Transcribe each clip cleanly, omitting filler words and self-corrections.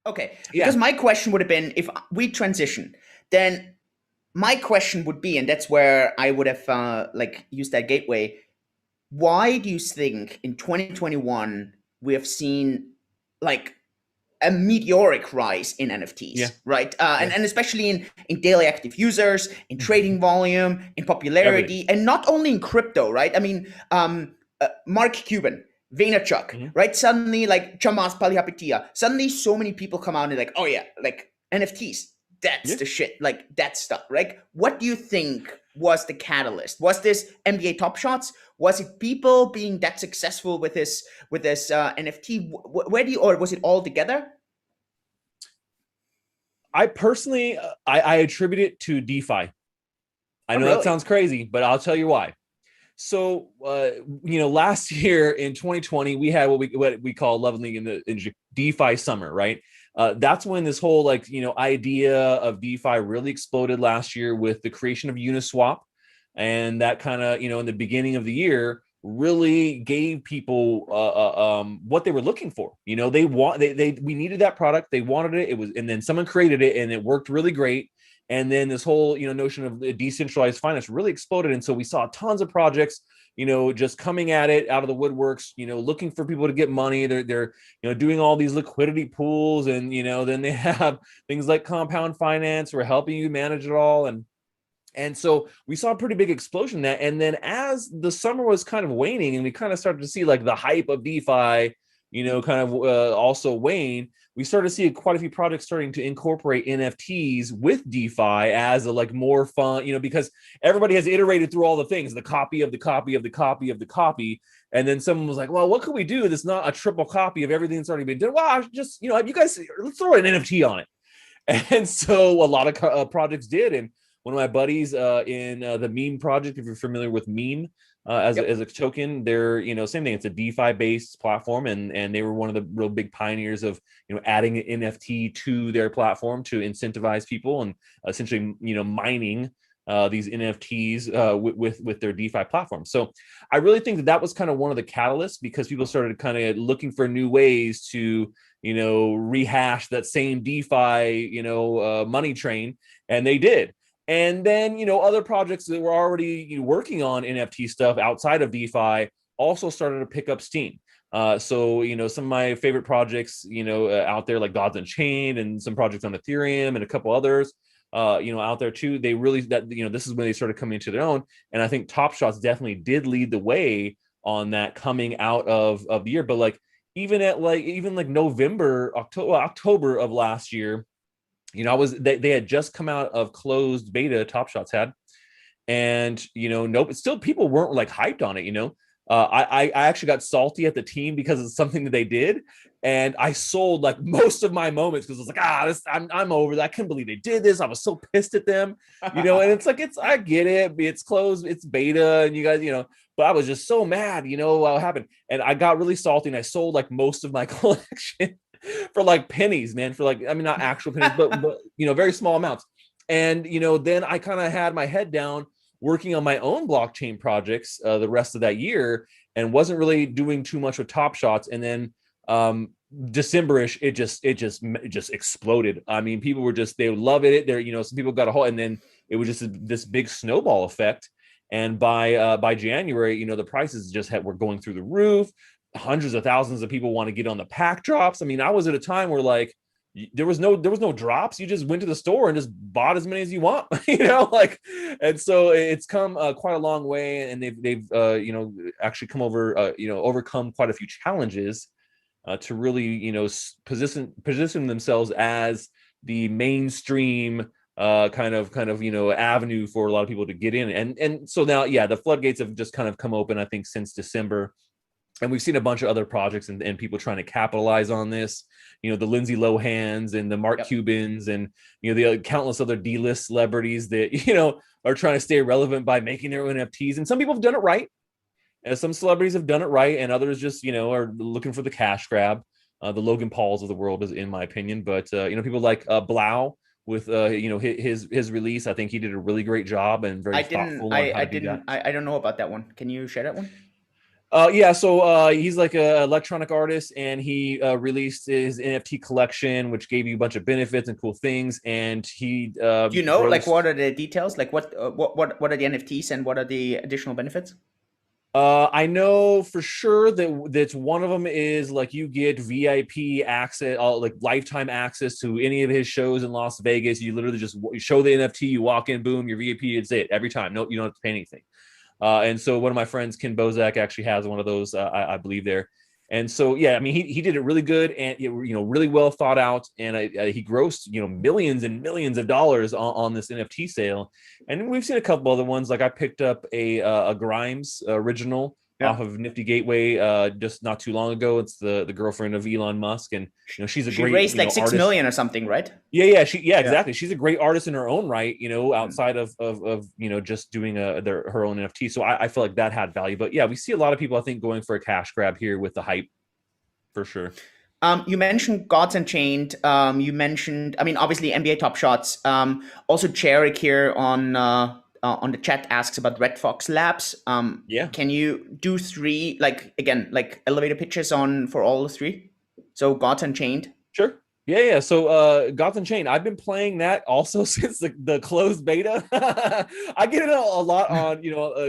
Okay, Yeah. because my question would have been if we transition, then my question would be, and that's where I would have like used that gateway. Why do you think in 2021 we have seen like a meteoric rise in Yeah. NFTs, right? Yeah. And especially in daily active users, in trading volume, in Everything. popularity, and not only in crypto, right? I mean, Mark Cuban, Vaynerchuk, Mhm. right? Suddenly, like Chamas Palihapitiya, suddenly so many people come out and like, oh yeah, like NFTs, that's Yeah. the shit, like that stuff, right? What do you think was the catalyst? Was this NBA Top Shots? Was it people being that successful with this NFT? Where do you, or was it all together? I personally, I attribute it to DeFi. I Oh, know that really? sounds crazy, but I'll tell you why. So, last year in 2020, we had what we call lovingly in DeFi summer, right? That's when this whole idea of DeFi really exploded last year with the creation of Uniswap, and that kind of in the beginning of the year really gave people what they were looking for. They we needed that product, they wanted it. It was, and then someone created it, and it worked really great. And then this whole notion of decentralized finance really exploded, and so we saw tons of projects just coming at it out of the woodworks, looking for people to get money. They're doing all these liquidity pools, and then they have things like compound finance who are helping you manage it all. And so we saw a pretty big explosion in that. And then as the summer was kind of waning, and we kind of started to see like the hype of DeFi, kind of also wane, we started to see quite a few projects starting to incorporate NFTs with DeFi as a like more fun, because everybody has iterated through all the things, the copy of the copy of the copy of the copy. And then someone was like, well, what could we do that's not a triple copy of everything that's already been done? Well, just, you guys, let's throw an NFT on it. And so a lot of projects did. And one of my buddies in the meme project, if you're familiar with meme as Yep. a token, they're same thing. It's a DeFi based platform, and they were one of the real big pioneers of adding an NFT to their platform to incentivize people, and essentially mining these NFTs with their DeFi platform. So I really think that was kind of one of the catalysts, because people started kind of looking for new ways to rehash that same DeFi money train, and they did. And then, other projects that were already working on NFT stuff outside of DeFi also started to pick up steam. So, some of my favorite projects, out there, like Gods Unchained, and some projects on Ethereum, and a couple others, out there too. They really, this is when they started coming into their own. And I think Top Shots definitely did lead the way on that coming out of the year. But like, even like November, October of last year, they had just come out of closed beta. Top Shots had, and nope, still people weren't like hyped on it. I actually got salty at the team because it's something that they did, and I sold like most of my moments because I was like, I'm over that. I couldn't believe they did this. I was so pissed at them. And it's like, I get it, it's closed, it's beta, and you guys, but I was just so mad, what happened, and I got really salty, and I sold like most of my collection for like pennies, man, for like, I mean, not actual pennies, but very small amounts. And then I kind of had my head down working on my own blockchain projects the rest of that year, and wasn't really doing too much with Top Shots. And then Decemberish, it just exploded. I mean, people were just, they loved it there. Some people got a hold, and then it was just this big snowball effect. And by January, the prices were going through the roof. Hundreds of thousands of people want to get on the pack drops. I mean, I was at a time where like there was no drops. You just went to the store and just bought as many as you want, like. And so it's come quite a long way, and they've actually come over overcome quite a few challenges to really position themselves as the mainstream kind of avenue for a lot of people to get in. And so now, yeah, the floodgates have just kind of come open, I think, since December. And we've seen a bunch of other projects and people trying to capitalize on this, the Lindsay Lohans and the Mark Yep. Cubans, and the countless other D-list celebrities that are trying to stay relevant by making their own NFTs. And some people have done it right, and some celebrities have done it right, and others just are looking for the cash grab. The Logan Pauls of the world, is in my opinion. But people like Blau with his release, I think he did a really great job and very thoughtful on how to do that. I don't know about that one. Can you share that one? Yeah, so he's like an electronic artist, and he released his NFT collection, which gave you a bunch of benefits and cool things. And he Do you know like grossed. what are the details? Like what are the NFTs and what are the additional benefits? I know for sure that one of them is like you get VIP access, like lifetime access to any of his shows in Las Vegas. You literally just you show the NFT, you walk in, boom, your VIP. It's it every time. No, you don't have to pay anything. And so one of my friends, Ken Bozak, actually has one of those, I believe there. And so, yeah, I mean, he did it really good and, really well thought out. And he grossed, millions and millions of dollars on this NFT sale. And we've seen a couple other ones. Like I picked up a Grimes original Yeah. off of Nifty Gateway just not too long ago. It's the girlfriend of Elon Musk. And, she's a She great, raised like six artist. million or something, right? Yeah, Yeah. exactly. She's a great artist in her own right, Mm. outside of just doing her own NFT. So I feel like that had value. But yeah, we see a lot of people, I think, going for a cash grab here with the hype for sure. You mentioned Gods Unchained. You mentioned, I mean, obviously NBA Top Shots. Also, Jarek here on the chat asks about Red Fox Labs. Yeah, Can you do three, like again, like elevator pitches on for all three? So Gods Unchained. sure. Yeah. So Gotham Chain, I've been playing that also since the closed beta. I get it a lot on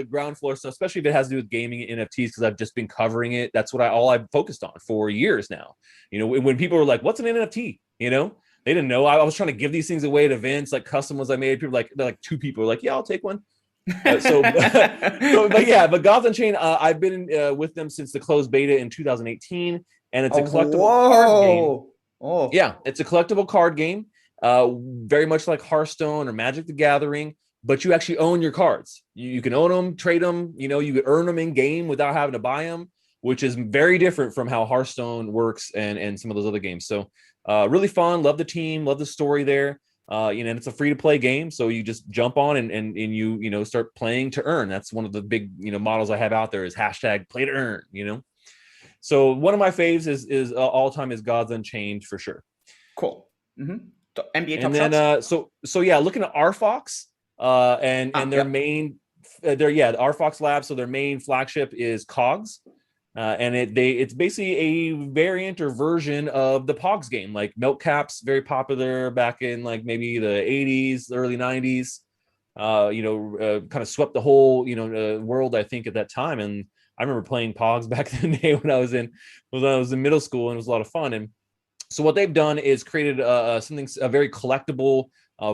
ground floor stuff, especially if it has to do with gaming and NFTs, because I've just been covering it. That's what I've focused on for years now. When people were like, "What's an NFT?" They didn't know. I was trying to give these things away at events, like custom ones I made. People they're like two people were like, "Yeah, I'll take one." But Gotham Chain, I've been with them since the closed beta in 2018, and it's a Oh, collectible card game. whoa. Oh, Yeah, it's a collectible card game, very much like Hearthstone or Magic the Gathering, but you actually own your cards. You can own them, trade them, you could earn them in game without having to buy them, which is very different from how Hearthstone works and some of those other games. So really fun, love the team, love the story there. And it's a free to play game, so you just jump on and you start playing to earn. That's one of the big models I have out there is hashtag play to earn. So one of my faves is all time is Gods Unchained for sure. cool. NBA Top And then Shots. so yeah, looking at RFox and their Yep. main RFox Labs. So their main flagship is Cogs. And it's basically a variant or version of the Pogs game, like Milk Caps, very popular back in like maybe the 80s, early 90s. Kind of swept the whole world, I think, at that time. And I remember playing Pogs back in the day when I was in middle school, and it was a lot of fun. And so what they've done is created a very collectible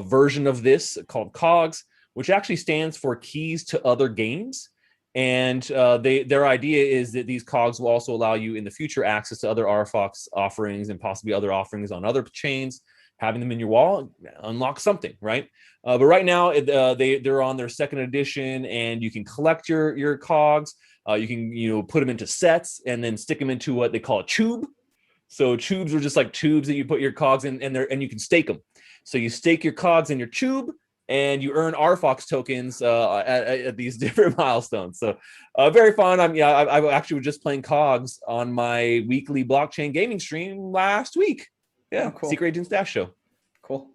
version of this called Cogs, which actually stands for Keys to Other Games. And their idea is that these cogs will also allow you in the future access to other RFox offerings and possibly other offerings on other chains. Having them in your wallet unlock something, right? But right now they're on their second edition, and you can collect your cogs. You can put them into sets and then stick them into what they call a tube. So tubes are just like tubes that you put your cogs in, and you can stake them. So you stake your cogs in your tube, and you earn RFox tokens at these different milestones. So very fun. I actually was just playing Cogs on my weekly blockchain gaming stream last week. Yeah, Oh, cool. Secret Agent Stache show. Cool.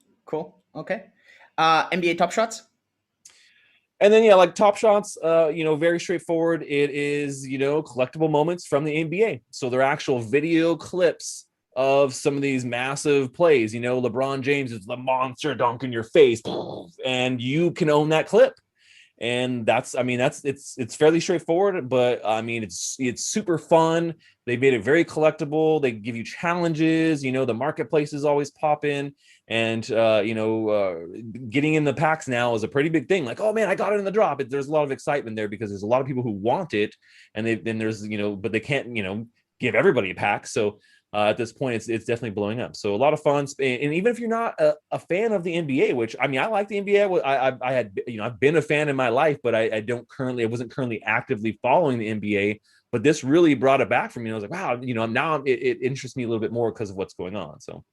Okay. NBA Top Shots. And then like Top Shots, very straightforward. It is collectible moments from the NBA. So they're actual video clips of some of these massive plays. LeBron James is the monster dunk in your face, and you can own that clip. And it's fairly straightforward, but I mean it's super fun. They made it very collectible. They give you challenges. The marketplace is always popping, and getting in the packs now is a pretty big thing. Like, oh man, I got it in the drop. There's a lot of excitement there because there's a lot of people who want it, and but they can't give everybody a pack. So at this point, it's definitely blowing up. So a lot of fun, and even if you're not a fan of the NBA, which I mean, I like the NBA. I had I've been a fan in my life, but I wasn't currently actively following the NBA. But this really brought it back for me. I was like, wow, now it interests me a little bit more because of what's going on. So